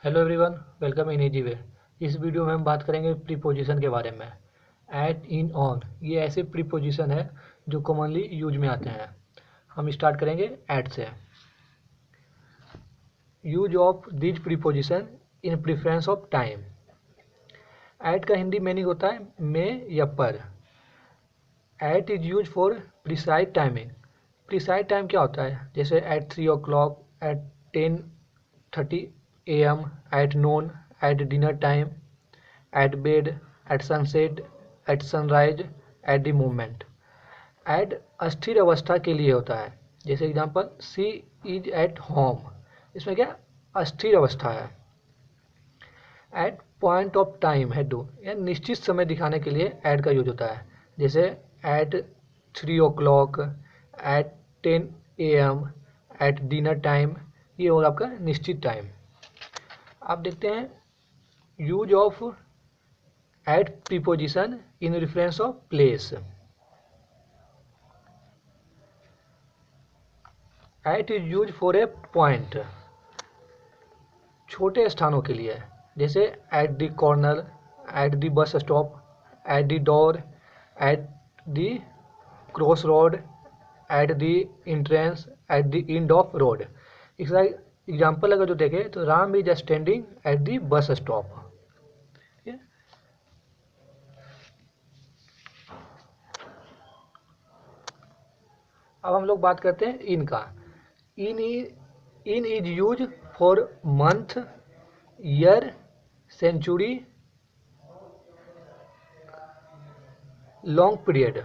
Hello everyone, welcome in easy way. इस video में हम बात करेंगे प्रीपोजिशन के बारे में। एट, इन, ऑन, ये ऐसे प्रीपोजिशन है जो कॉमनली यूज में आते हैं। हम स्टार्ट करेंगे एट से। Use of this preposition in preference of time. At का हिंदी मीनिंग होता है में या पर। At is use for precise timing. Precise time क्या होता है? जैसे at 3 o'clock, at 10:30 AM, at noon, at dinner time, at bed, at sunset, at sunrise, at the moment. At अस्थिर अवस्था के लिए होता है। जैसे example, she is at home, इसमें क्या अस्थिर अवस्था है। एट पॉइंट ऑफ टाइम है डू, या निश्चित समय दिखाने के लिए एट का यूज होता है। जैसे at 3 o'clock, at 10 AM, at dinner time, ये होगा आपका निश्चित टाइम। आप देखते हैं use of at preposition in reference of place. At is use for a point, छोटे स्थानों के लिए। जैसे at the corner, at the bus stop, at the door, at the cross road, at the entrance, at the end of road. इसका example अगर जो देखें तो Ram is standing at the bus stop. अब हम लोग बात करते हैं इन का। In is use for month, year, century, long period.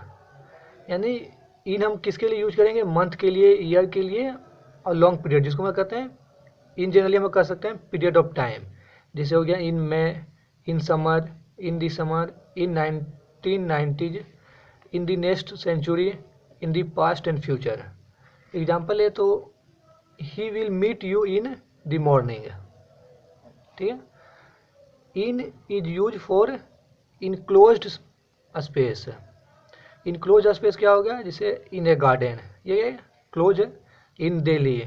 यानी इन हम किसके लिए यूज करेंगे? मंथ के लिए, ईयर के लिए और लॉन्ग पीरियड, जिसको हम कहते हैं इन जनरली हम कर सकते हैं पीरियड ऑफ टाइम। जैसे हो गया in May, in summer, in December, in 1990s, in the next century, in the past and future. Example है तो he will meet you in the morning. ठीक है। In is use for enclosed space. Enclose space क्या हो गया? जैसे इन ए garden, ये close है। In Delhi,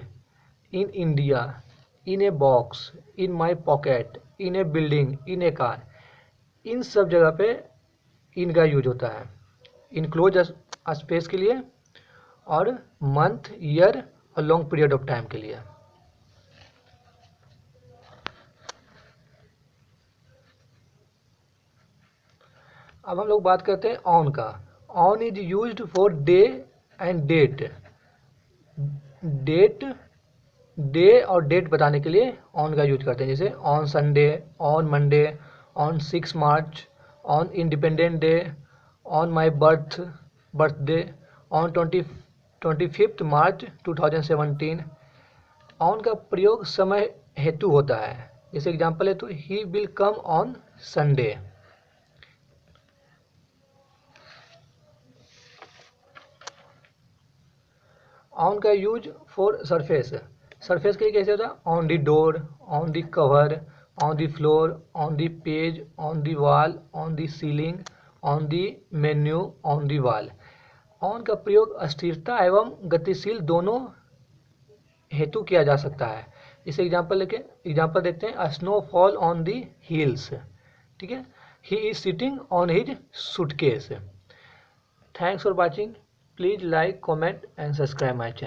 in India, in a box, in my pocket, in a building, in a car, in सब जगह पे इन का यूज होता है इनक्लोज स्पेस के लिए और मंथ, ईयर और लॉन्ग पीरियड ऑफ टाइम के लिए। अब हम लोग बात करते हैं ऑन का। On is used for day and date. Day और डेट बताने के लिए ऑन का यूज करते हैं। जैसे on Sunday, on Monday, on 6 March, on independent day, on my birthday, on 25 March 2017। On का प्रयोग समय हेतु होता है। जैसे एग्जांपल है तो he will come on Sunday. On का यूज फॉर सरफेस। सरफेस के लिए कैसे होता है? On the door, on the cover, on the floor, on the page, on the wall, on the ceiling, on the menu, on the wall. On का प्रयोग अस्थिरता एवं गतिशील दोनों हेतु किया जा सकता है। इसे एग्जाम्पल देखते हैं, snow fall on the hills. ठीक है। He is sitting on his suitcase. Thanks for watching. Please like, comment and subscribe my channel.